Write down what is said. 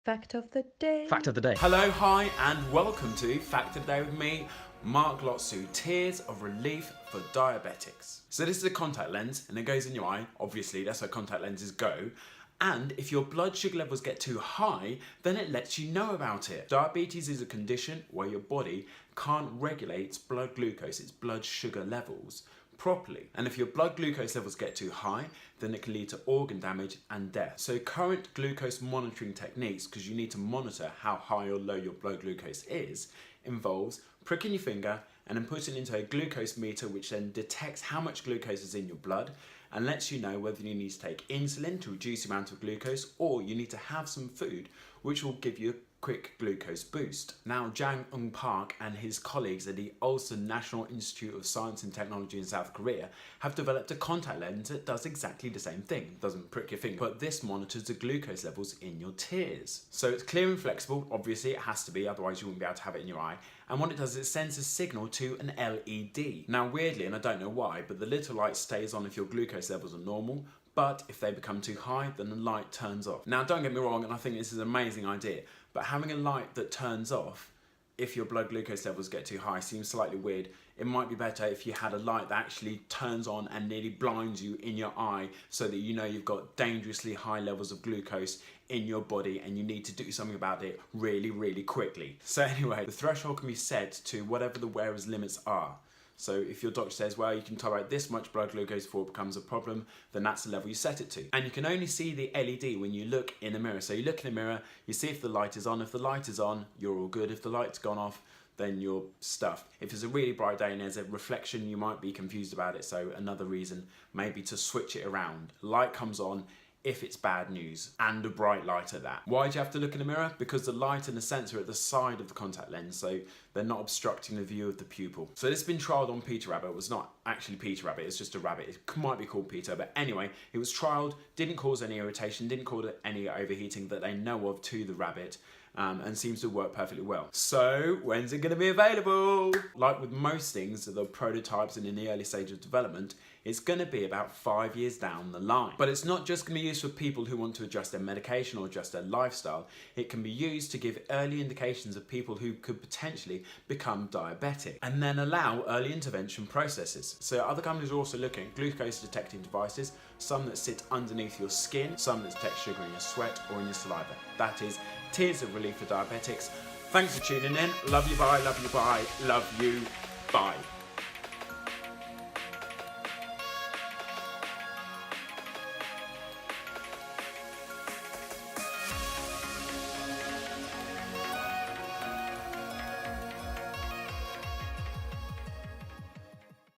Fact of the day. Fact of the day. Hello, hi, and welcome to Fact of the Day with me, Mark Lotsu, Tears of Relief for Diabetics. So this is a contact lens and it goes in your eye. Obviously, that's how contact lenses go. And if your blood sugar levels get too high, then it lets you know about it. Diabetes is a condition where your body can't regulate its blood glucose, its blood sugar levels, properly. And if your blood glucose levels get too high, then it can lead to organ damage and death. So current glucose monitoring techniques, because you need to monitor how high or low your blood glucose is, involves pricking your finger and then putting it into a glucose meter, which then detects how much glucose is in your blood and lets you know whether you need to take insulin to reduce the amount of glucose, or you need to have some food which will give you a quick glucose boost. Now, Jang-Ung Park and his colleagues at the Ulsan National Institute of Science and Technology in South Korea have developed a contact lens that does exactly the same thing. It doesn't prick your finger, but this monitors the glucose levels in your tears. So it's clear and flexible. Obviously it has to be, otherwise you wouldn't be able to have it in your eye. And what it does is it sends a signal to an LED. Now weirdly, and I don't know why, but the little light stays on if your glucose levels are normal, but if they become too high, then the light turns off. Now don't get me wrong, and I think this is an amazing idea, but having a light that turns off if your blood glucose levels get too high seems slightly weird. It might be better if you had a light that actually turns on and nearly blinds you in your eye so that you know you've got dangerously high levels of glucose in your body and you need to do something about it really, really quickly. So anyway, the threshold can be set to whatever the wearer's limits are. So if your doctor says, well, you can tolerate this much blood glucose before it becomes a problem, then that's the level you set it to. And you can only see the LED when you look in a mirror. So you look in a mirror, you see if the light is on. If the light is on, you're all good. If the light's gone off, then you're stuffed. If it's a really bright day and there's a reflection, you might be confused about it. So another reason maybe to switch it around. Light comes on if it's bad news, and a bright light at that. Why do you have to look in the mirror? Because the light and the sensor are at the side of the contact lens, so they're not obstructing the view of the pupil. So this has been trialled on Peter Rabbit. It was not actually Peter Rabbit, it's just a rabbit. It might be called Peter, but anyway, it was trialled, didn't cause any irritation, didn't cause any overheating that they know of to the rabbit, and seems to work perfectly well. So when's it going to be available? Like with most things, the prototypes and in the early stage of development, it's going to be about 5 years down the line. But it's not just going to be used for people who want to adjust their medication or adjust their lifestyle. It can be used to give early indications of people who could potentially become diabetic and then allow early intervention processes. So other companies are also looking at glucose detecting devices, some that sit underneath your skin, some that detect sugar in your sweat or in your saliva. That is Tears of Relief for Diabetics. Thanks for tuning in. Love you, bye, love you, bye, love you, bye.